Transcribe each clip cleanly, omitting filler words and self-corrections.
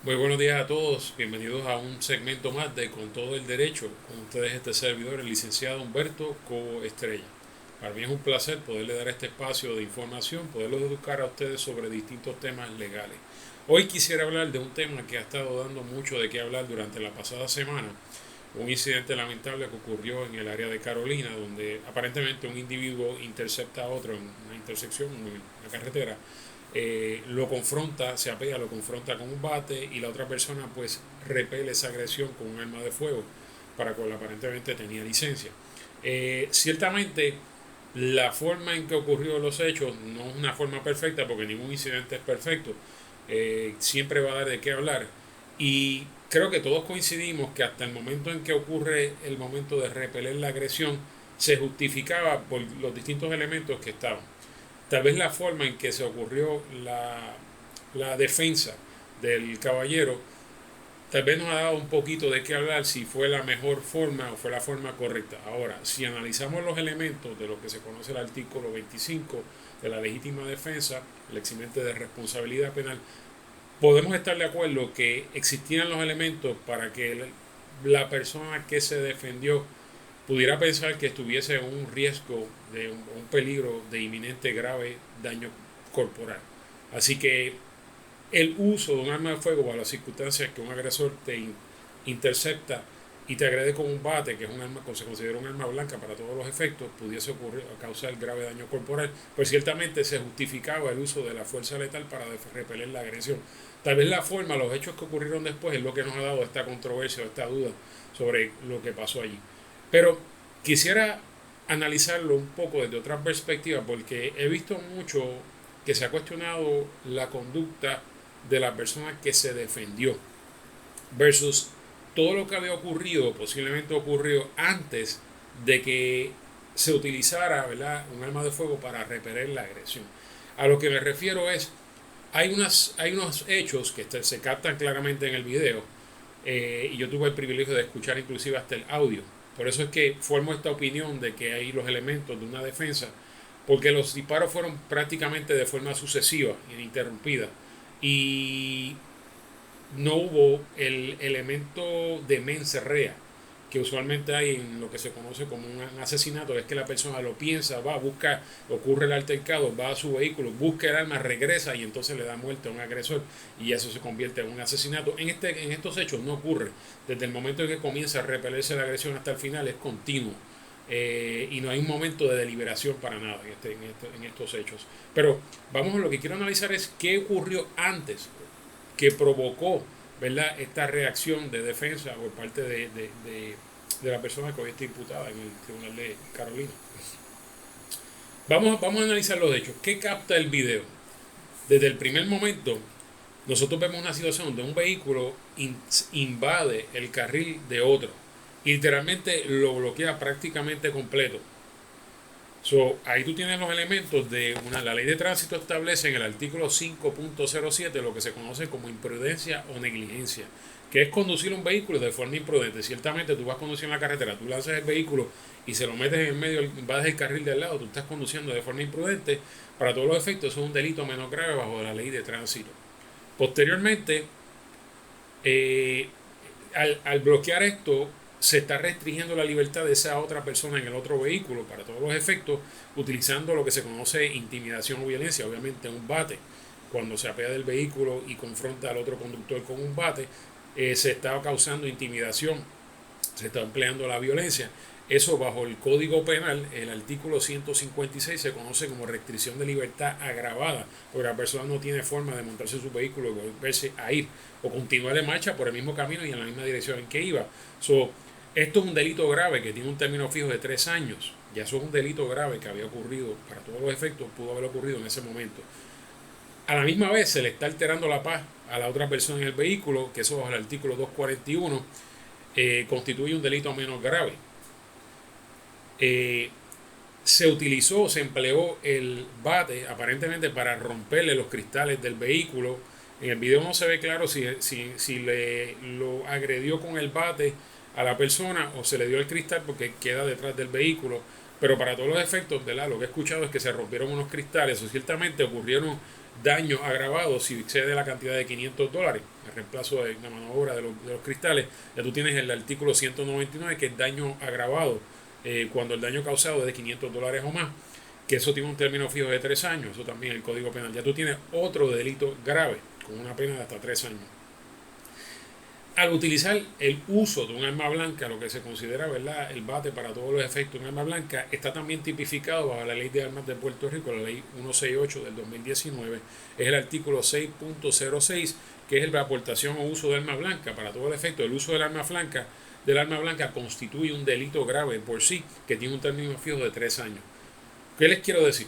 Muy buenos días a todos, bienvenidos a un segmento más de Con todo el derecho, con ustedes este servidor, el licenciado Humberto Cobo Estrella. Para mí es un placer poderle dar este espacio de información, poderlos educar a ustedes sobre distintos temas legales. Hoy quisiera hablar de un tema que ha estado dando mucho de qué hablar durante la pasada semana, un incidente lamentable que ocurrió en el área de Carolina, donde aparentemente un individuo intercepta a otro en una intersección, en una carretera, lo confronta, se apea, lo confronta con un bate y la otra persona pues repele esa agresión con un arma de fuego para cual aparentemente tenía licencia. Ciertamente la forma en que ocurrió los hechos no es una forma perfecta porque ningún incidente es perfecto, siempre va a dar de qué hablar y creo que todos coincidimos que hasta el momento en que ocurre el momento de repeler la agresión se justificaba por los distintos elementos que estaban. Tal vez la forma en que se ocurrió la defensa del caballero, tal vez nos ha dado un poquito de qué hablar si fue la mejor forma o fue la forma correcta. Ahora, si analizamos los elementos de lo que se conoce el artículo 25 de la legítima defensa, el eximente de responsabilidad penal, podemos estar de acuerdo que existían los elementos para que la persona que se defendió pudiera pensar que estuviese en un riesgo de un peligro de inminente grave daño corporal. Así que el uso de un arma de fuego para las circunstancias que un agresor te intercepta y te agrede con un bate, que es un arma, se considera un arma blanca para todos los efectos, pudiese ocurrir a causar grave daño corporal, pues ciertamente se justificaba el uso de la fuerza letal para repeler la agresión. Tal vez la forma, los hechos que ocurrieron después es lo que nos ha dado esta controversia o esta duda sobre lo que pasó allí. Pero quisiera analizarlo un poco desde otra perspectiva porque he visto mucho que se ha cuestionado la conducta de la persona que se defendió versus todo lo que había ocurrido, posiblemente ocurrió antes de que se utilizara, ¿verdad?, un arma de fuego para repeler la agresión. A lo que me refiero es, hay unos hechos que se captan claramente en el video, y yo tuve el privilegio de escuchar inclusive hasta el audio. Por eso es que formo esta opinión de que hay los elementos de una defensa, porque los disparos fueron prácticamente de forma sucesiva, ininterrumpida, y no hubo el elemento de mens rea que usualmente hay en lo que se conoce como un asesinato, es que la persona lo piensa, va, busca, ocurre el altercado, va a su vehículo, busca el arma, regresa y entonces le da muerte a un agresor y eso se convierte en un asesinato. En estos hechos no ocurre. Desde el momento en que comienza a repelerse la agresión hasta el final es continuo. Y no hay un momento de deliberación para nada en estos hechos. Pero vamos a lo que quiero analizar es qué ocurrió antes que provocó, ¿verdad?, esta reacción de defensa por parte de la persona que hoy está imputada en el Tribunal de Carolina. Vamos a analizar los hechos. ¿Qué capta el video? Desde el primer momento, nosotros vemos una situación donde un vehículo invade el carril de otro y literalmente lo bloquea prácticamente completo. Ahí tú tienes los elementos de la ley de tránsito establece en el artículo 5.07 lo que se conoce como imprudencia o negligencia, que es conducir un vehículo de forma imprudente. Ciertamente tú vas conduciendo en la carretera, tú lanzas el vehículo y se lo metes en medio, vas el carril de al lado, tú estás conduciendo de forma imprudente. Para todos los efectos, eso es un delito menos grave bajo la ley de tránsito. Posteriormente, eh, al bloquear esto, se está restringiendo la libertad de esa otra persona en el otro vehículo para todos los efectos, utilizando lo que se conoce intimidación o violencia, obviamente un bate. Cuando se apea del vehículo y confronta al otro conductor con un bate, se está causando intimidación, se está empleando la violencia. Eso bajo el Código Penal, el artículo 156 se conoce como restricción de libertad agravada, porque la persona no tiene forma de montarse en su vehículo y volverse a ir o continuar de marcha por el mismo camino y en la misma dirección en que iba. Esto es un delito grave que tiene un término fijo de 3 años. Ya eso es un delito grave que había ocurrido, para todos los efectos, pudo haber ocurrido en ese momento. A la misma vez se le está alterando la paz a la otra persona en el vehículo, que eso bajo el artículo 241 constituye un delito menos grave. Eh, Se utilizó, se empleó el bate aparentemente para romperle los cristales del vehículo. En el video no se ve claro si lo agredió con el bate a la persona o se le dio el cristal porque queda detrás del vehículo. Pero para todos los efectos, ¿verdad?, lo que he escuchado es que se rompieron unos cristales o ciertamente ocurrieron daño agravado si excede la cantidad de $500, el reemplazo de la mano de obra de los cristales. Ya tú tienes el artículo 199, que es daño agravado cuando el daño causado es de $500 o más, que eso tiene un término fijo de 3 años, eso también es el Código Penal. Ya tú tienes otro delito grave con una pena de hasta 3 años. Al utilizar el uso de un arma blanca, lo que se considera, ¿verdad?, el bate para todos los efectos de un arma blanca, está también tipificado bajo la Ley de Armas de Puerto Rico, la Ley 168 del 2019, es el artículo 6.06, que es la aportación o uso de arma blanca. Para todo el efecto, el uso del arma blanca constituye un delito grave por sí, que tiene un término fijo de 3 años. ¿Qué les quiero decir?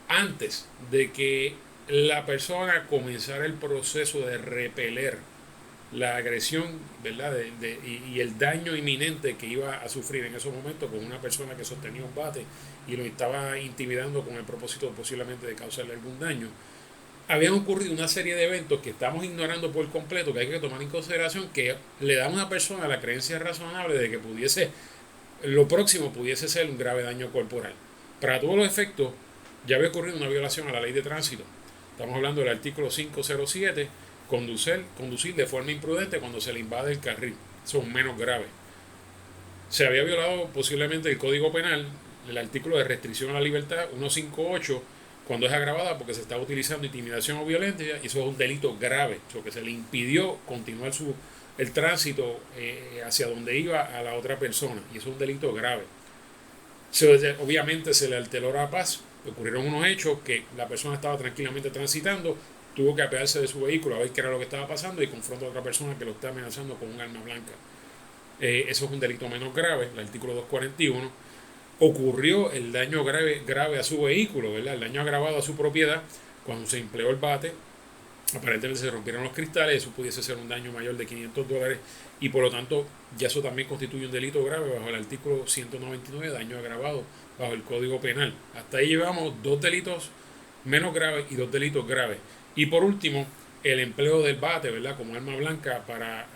Antes de que la persona comenzara el proceso de repeler la agresión, ¿verdad?, y el daño inminente que iba a sufrir en esos momentos con una persona que sostenía un bate y lo estaba intimidando con el propósito posiblemente de causarle algún daño, habían ocurrido una serie de eventos que estamos ignorando por completo, que hay que tomar en consideración, que le da a una persona la creencia razonable de que lo próximo pudiese ser un grave daño corporal. Para todos los efectos, ya había ocurrido una violación a la ley de tránsito. Estamos hablando del artículo 507, conducir de forma imprudente cuando se le invade el carril. Son menos graves. Se había violado posiblemente el Código Penal, el artículo de restricción a la libertad 158, cuando es agravada porque se está utilizando intimidación o violencia, y eso es un delito grave, que se le impidió continuar el tránsito hacia donde iba a la otra persona, y eso es un delito grave. Obviamente se le alteró la paz, ocurrieron unos hechos que la persona estaba tranquilamente transitando, tuvo que apearse de su vehículo a ver qué era lo que estaba pasando y confronta a otra persona que lo está amenazando con un arma blanca. Eso es un delito menos grave, el artículo 241. Ocurrió el daño grave a su vehículo, ¿verdad?, el daño agravado a su propiedad cuando se empleó el bate. Aparentemente se rompieron los cristales, eso pudiese ser un daño mayor de $500, y por lo tanto ya eso también constituye un delito grave bajo el artículo 199, daño agravado bajo el Código Penal. Hasta ahí llevamos 2 delitos menos graves y 2 delitos graves. Y por último, el empleo del bate, ¿verdad?, como arma blanca para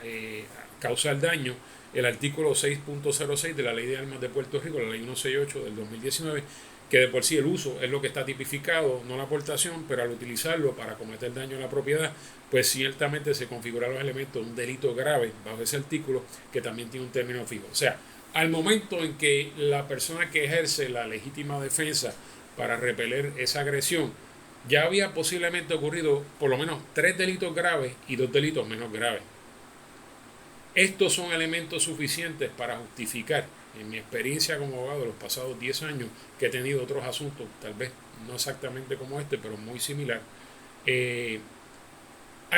causar daño, el artículo 6.06 de la Ley de Armas de Puerto Rico, la Ley 168 del 2019, que de por sí el uso es lo que está tipificado, no la aportación, pero al utilizarlo para cometer daño a la propiedad, pues ciertamente se configuran los elementos de un delito grave bajo ese artículo, que también tiene un término fijo. O sea, al momento en que la persona que ejerce la legítima defensa para repeler esa agresión, ya había posiblemente ocurrido por lo menos 3 delitos graves y 2 delitos menos graves. Estos son elementos suficientes para justificar, en mi experiencia como abogado de los pasados 10 años, que he tenido otros asuntos, tal vez no exactamente como este, pero muy similar, hay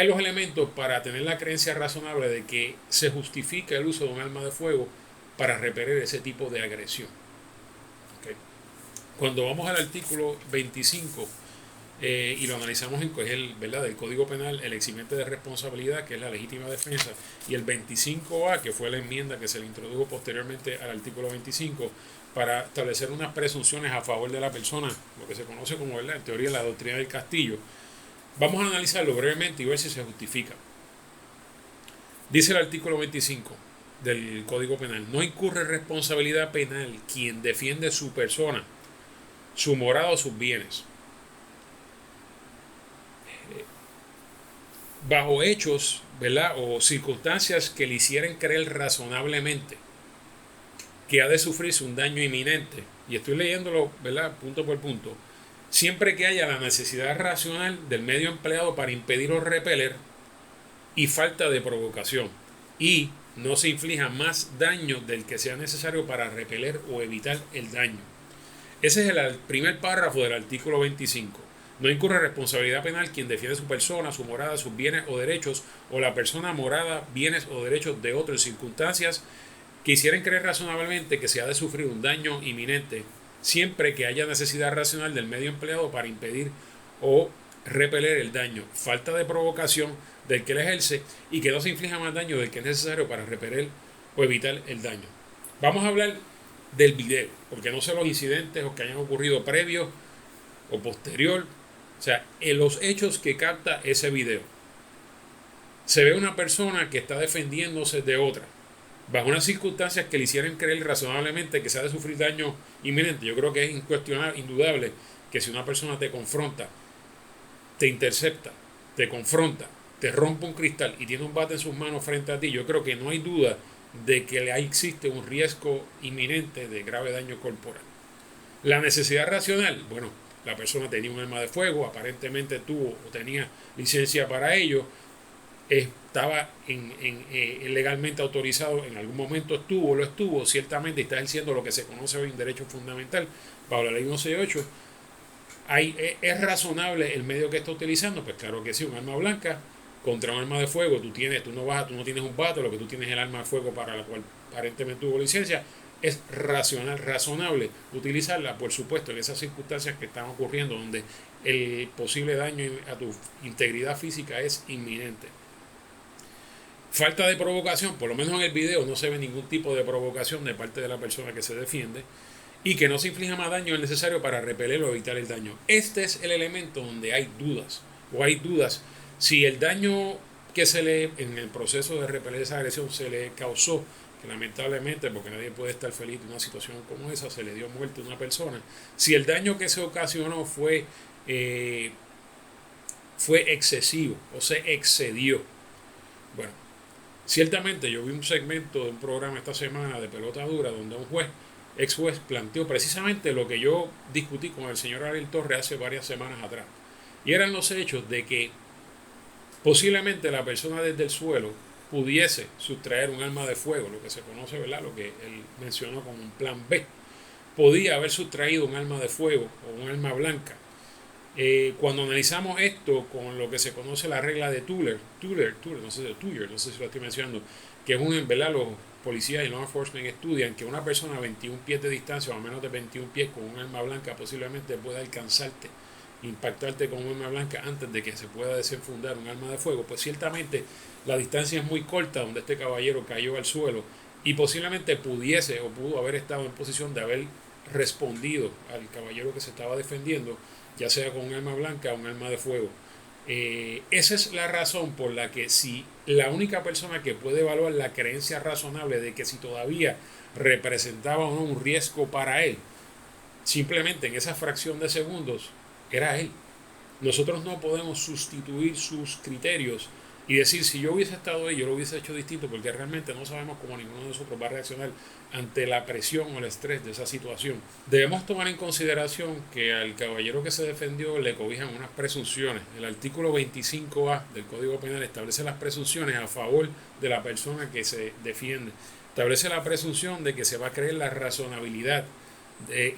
los elementos para tener la creencia razonable de que se justifica el uso de un arma de fuego para repeler ese tipo de agresión. ¿Okay? Cuando vamos al artículo 25, y lo analizamos en ¿verdad?, del Código Penal, el eximiente de responsabilidad, que es la legítima defensa, y el 25A, que fue la enmienda que se le introdujo posteriormente al artículo 25 para establecer unas presunciones a favor de la persona, lo que se conoce como, ¿verdad?, en teoría, la doctrina del castillo. Vamos a analizarlo brevemente y ver si se justifica. Dice el artículo 25 del Código Penal: no incurre responsabilidad penal quien defiende su persona, su morada o sus bienes, bajo hechos, ¿verdad?, o circunstancias que le hicieran creer razonablemente que ha de sufrirse un daño inminente. Y estoy leyéndolo, ¿verdad?, punto por punto. Siempre que haya la necesidad racional del medio empleado para impedir o repeler, y falta de provocación, y no se inflija más daño del que sea necesario para repeler o evitar el daño. Ese es el primer párrafo del artículo 25. No incurre responsabilidad penal quien defiende su persona, su morada, sus bienes o derechos, o la persona, morada, bienes o derechos de otros en circunstancias que hicieran creer razonablemente que se ha de sufrir un daño inminente, siempre que haya necesidad racional del medio empleado para impedir o repeler el daño, falta de provocación del que le ejerce, y que no se inflija más daño del que es necesario para repeler o evitar el daño. Vamos a hablar del video, porque no sé los incidentes o que hayan ocurrido previos o posterior. O sea, en los hechos que capta ese video, se ve una persona que está defendiéndose de otra, bajo unas circunstancias que le hicieran creer razonablemente que se ha de sufrir daño inminente. Yo creo que es incuestionable, indudable, que si una persona te confronta te intercepta, te confronta, te rompe un cristal y tiene un bate en sus manos frente a ti, yo creo que no hay duda de que ahí existe un riesgo inminente de grave daño corporal. La necesidad racional, bueno, la persona tenía un arma de fuego, aparentemente tuvo o tenía licencia para ello, estaba legalmente autorizado, en algún momento estuvo, lo estuvo, ciertamente está ejerciendo lo que se conoce hoy en derecho fundamental, bajo la ley 168. ¿Es razonable el medio que está utilizando? Pues claro que sí, un arma blanca contra un arma de fuego, tú no tienes un bate, lo que tú tienes es el arma de fuego para la cual aparentemente tuvo licencia, es razonable utilizarla, por supuesto, en esas circunstancias que están ocurriendo, donde el posible daño a tu integridad física es inminente. Falta de provocación, por lo menos en el video no se ve ningún tipo de provocación de parte de la persona que se defiende, y que no se inflija más daño del necesario para repeler o evitar el daño. Este es el elemento donde hay dudas, si el daño que en el proceso de repeler esa agresión se le causó, que lamentablemente, porque nadie puede estar feliz de una situación como esa, se le dio muerte a una persona, si el daño que se ocasionó fue excesivo o se excedió. Bueno, ciertamente yo vi un segmento de un programa esta semana de Pelota Dura donde un ex juez planteó precisamente lo que yo discutí con el señor Ariel Torres hace varias semanas atrás. Y eran los hechos de que posiblemente la persona desde el suelo pudiese sustraer un arma de fuego, lo que se conoce, ¿verdad? Lo que él mencionó como un plan B. Podía haber sustraído un arma de fuego o un arma blanca. Cuando analizamos esto con lo que se conoce la regla de Tuller, no sé si lo estoy mencionando, que es ¿verdad? Los policías y law enforcement estudian que una persona a 21 pies de distancia o a menos de 21 pies con un arma blanca posiblemente pueda alcanzarte, impactarte con un arma blanca antes de que se pueda desenfundar un arma de fuego. Pues ciertamente la distancia es muy corta donde este caballero cayó al suelo y posiblemente pudo haber estado en posición de haber respondido al caballero que se estaba defendiendo, ya sea con un arma blanca o un arma de fuego. Esa es la razón por la que si la única persona que puede evaluar la creencia razonable de que si todavía representaba o no un riesgo para él, simplemente en esa fracción de segundos, era él. Nosotros no podemos sustituir sus criterios y decir si yo hubiese estado ahí, yo lo hubiese hecho distinto, porque realmente no sabemos cómo ninguno de nosotros va a reaccionar ante la presión o el estrés de esa situación. Debemos tomar en consideración que al caballero que se defendió le cobijan unas presunciones. El artículo 25A del Código Penal establece las presunciones a favor de la persona que se defiende. Establece la presunción de que se va a creer la razonabilidad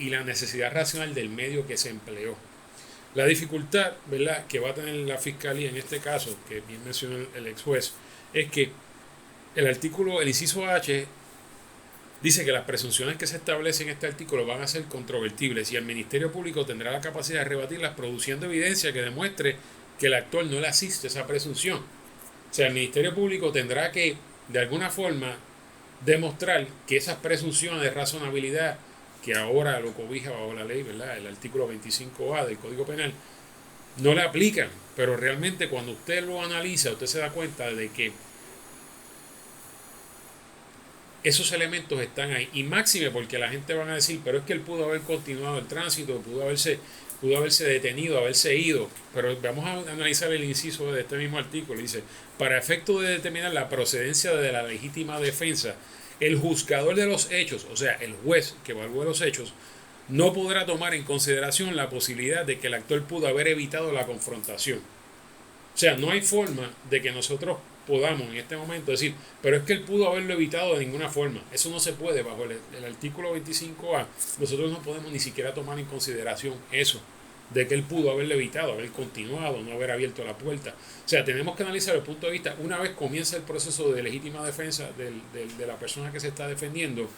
y la necesidad racional del medio que se empleó. La dificultad, ¿verdad?, que va a tener la fiscalía en este caso, que bien mencionó el ex juez, es que el inciso H, dice que las presunciones que se establecen en este artículo van a ser controvertibles y el Ministerio Público tendrá la capacidad de rebatirlas produciendo evidencia que demuestre que el actor no le asiste esa presunción. O sea, el Ministerio Público tendrá que, de alguna forma, demostrar que esas presunciones de razonabilidad que ahora lo cobija bajo la ley, ¿verdad?, el artículo 25A del Código Penal, no le aplican, pero realmente cuando usted lo analiza, usted se da cuenta de que esos elementos están ahí, y máxime porque la gente va a decir, pero es que él pudo haber continuado el tránsito, pudo haberse detenido, haberse ido, pero vamos a analizar el inciso de este mismo artículo. Dice, para efecto de determinar la procedencia de la legítima defensa, el juzgador de los hechos, o sea, el juez que evalúe los hechos, no podrá tomar en consideración la posibilidad de que el actor pudo haber evitado la confrontación. O sea, no hay forma de que nosotros podamos en este momento decir, pero es que él pudo haberlo evitado de ninguna forma. Eso no se puede bajo el artículo 25A. Nosotros no podemos ni siquiera tomar en consideración eso, de que él pudo haberlo evitado, haber continuado, no haber abierto la puerta. O sea, tenemos que analizar el punto de vista, una vez comienza el proceso de legítima defensa de la persona que se está defendiendo,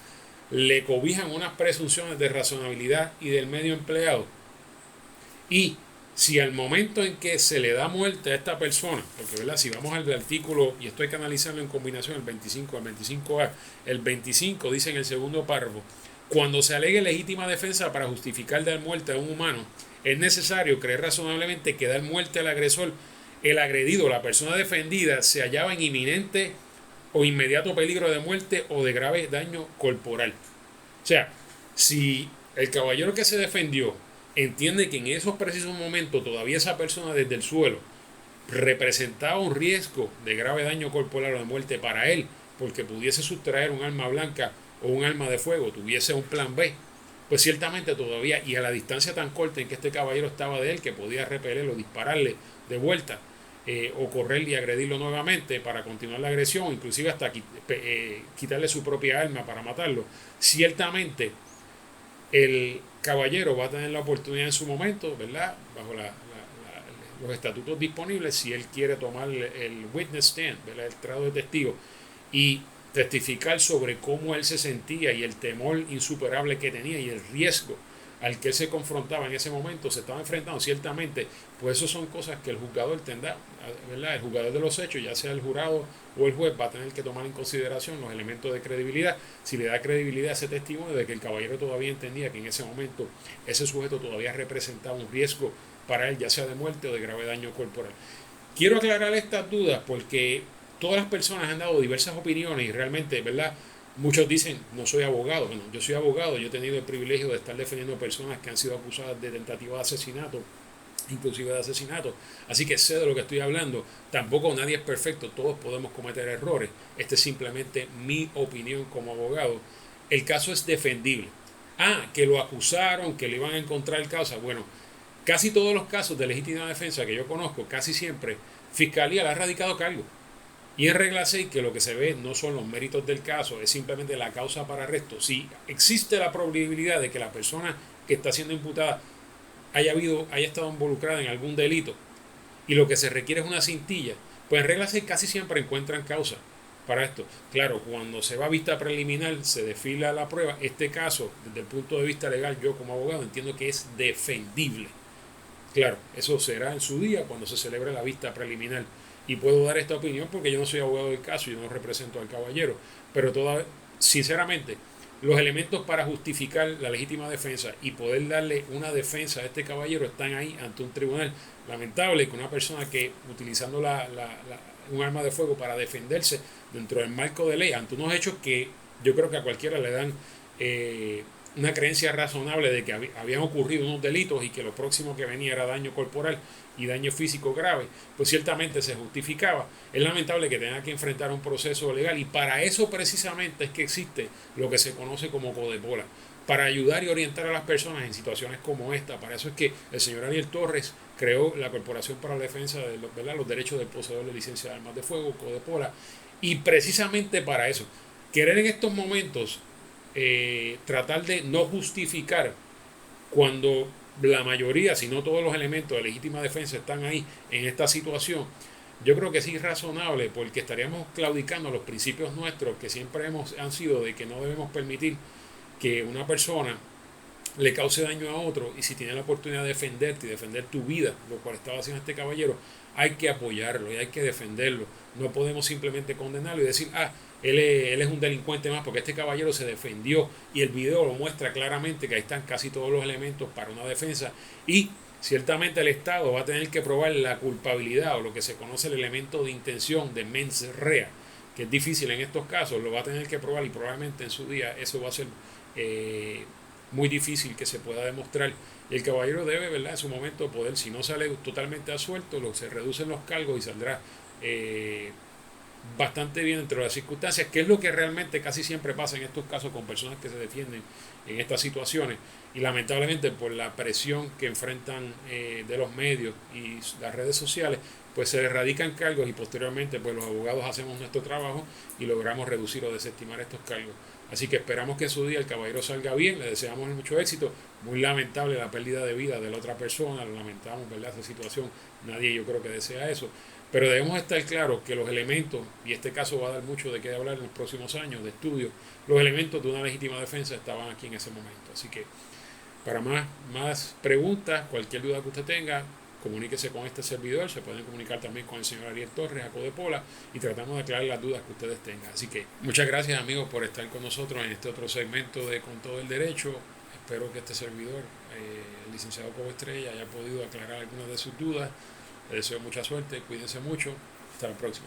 le cobijan unas presunciones de razonabilidad y del medio empleado. Y si al momento en que se le da muerte a esta persona, porque ¿verdad?, si vamos al artículo, y esto hay que analizarlo en combinación, el 25A, el 25 dice en el segundo párrafo, cuando se alegue legítima defensa para justificar dar muerte a un humano, es necesario creer razonablemente que dar muerte al agresor, el agredido, la persona defendida, se hallaba en inminente o inmediato peligro de muerte o de grave daño corporal. O sea, si el caballero que se defendió entiende que en esos precisos momentos todavía esa persona desde el suelo representaba un riesgo de grave daño corporal o de muerte para él, porque pudiese sustraer un arma blanca o un arma de fuego, tuviese un plan B, pues ciertamente todavía, y a la distancia tan corta en que este caballero estaba de él, que podía repelerlo, dispararle de vuelta, o correr y agredirlo nuevamente para continuar la agresión, inclusive hasta quitarle su propia arma para matarlo, ciertamente el caballero va a tener la oportunidad en su momento, ¿verdad? Bajo los estatutos disponibles, si él quiere tomar el witness stand, ¿verdad? El trato de testigo, y testificar sobre cómo él se sentía y el temor insuperable que tenía y el riesgo al que él se confrontaba en ese momento, se estaba enfrentando ciertamente, pues eso son cosas que el juzgador tendrá, ¿verdad? El juzgador de los hechos, ya sea el jurado o el juez, va a tener que tomar en consideración los elementos de credibilidad, si le da credibilidad a ese testimonio de que el caballero todavía entendía que en ese momento ese sujeto todavía representaba un riesgo para él, ya sea de muerte o de grave daño corporal. Quiero aclarar estas dudas porque todas las personas han dado diversas opiniones y realmente, ¿verdad? Muchos dicen, no soy abogado. Bueno, yo soy abogado, yo he tenido el privilegio de estar defendiendo personas que han sido acusadas de tentativa de asesinato, inclusive de asesinato. Así que sé de lo que estoy hablando. Tampoco nadie es perfecto, todos podemos cometer errores. Esta es simplemente mi opinión como abogado. El caso es defendible. Ah, que lo acusaron, que le iban a encontrar causa. Bueno, casi todos los casos de legítima defensa que yo conozco, casi siempre, Fiscalía le ha radicado cargo. Y en regla 6 que lo que se ve no son los méritos del caso, es simplemente la causa para arresto. Si existe la probabilidad de que la persona que está siendo imputada haya estado involucrada en algún delito y lo que se requiere es una cintilla, pues en regla 6 casi siempre encuentran causa para esto. Claro, cuando se va a vista preliminar, se desfila la prueba. Este caso, desde el punto de vista legal, yo como abogado entiendo que es defendible. Claro, eso será en su día cuando se celebre la vista preliminar. Y puedo dar esta opinión porque yo no soy abogado del caso, yo no represento al caballero. Pero sinceramente, los elementos para justificar la legítima defensa y poder darle una defensa a este caballero están ahí ante un tribunal. Lamentable que una persona que utilizando un arma de fuego para defenderse dentro del marco de ley, ante unos hechos que yo creo que a cualquiera le dan una creencia razonable de que habían ocurrido unos delitos y que lo próximo que venía era daño corporal y daño físico grave, pues ciertamente se justificaba. Es lamentable que tenga que enfrentar un proceso legal y para eso precisamente es que existe lo que se conoce como Codepola, para ayudar y orientar a las personas en situaciones como esta. Para eso es que el señor Ariel Torres creó la Corporación para la Defensa de los Derechos del Poseedor de Licencia de Armas de Fuego, Codepola, y precisamente para eso, querer en estos momentos tratar de no justificar cuando la mayoría, si no todos los elementos de legítima defensa están ahí en esta situación, yo creo que es irrazonable porque estaríamos claudicando los principios nuestros que siempre han sido de que no debemos permitir que una persona le cause daño a otro y si tiene la oportunidad de defenderte y defender tu vida, lo cual estaba haciendo este caballero, hay que apoyarlo y hay que defenderlo. No podemos simplemente condenarlo y decir, él es un delincuente más porque este caballero se defendió y el video lo muestra claramente que ahí están casi todos los elementos para una defensa y ciertamente el Estado va a tener que probar la culpabilidad o lo que se conoce el elemento de intención de mens rea, que es difícil en estos casos, lo va a tener que probar y probablemente en su día eso va a ser muy difícil que se pueda demostrar. Y el caballero debe, ¿verdad?, en su momento poder, si no sale totalmente asuelto, se reducen los cargos y saldrá bastante bien entre las circunstancias, que es lo que realmente casi siempre pasa en estos casos con personas que se defienden en estas situaciones. Y lamentablemente por la presión que enfrentan de los medios y las redes sociales, pues se erradican cargos y posteriormente pues los abogados hacemos nuestro trabajo y logramos reducir o desestimar estos cargos. Así que esperamos que en su día el caballero salga bien, le deseamos mucho éxito. Muy lamentable la pérdida de vida de la otra persona, lo lamentamos, ¿verdad?, esa situación, nadie yo creo que desea eso. Pero debemos estar claros que los elementos, y este caso va a dar mucho de qué hablar en los próximos años de estudio, los elementos de una legítima defensa estaban aquí en ese momento. Así que para más preguntas, cualquier duda que usted tenga, comuníquese con este servidor, se pueden comunicar también con el señor Ariel Torres, a Codepola, y tratamos de aclarar las dudas que ustedes tengan. Así que muchas gracias amigos por estar con nosotros en este otro segmento de Con Todo el Derecho. Espero que este servidor, el licenciado Cobo Estrella, haya podido aclarar algunas de sus dudas. Les deseo mucha suerte, cuídense mucho, hasta la próxima.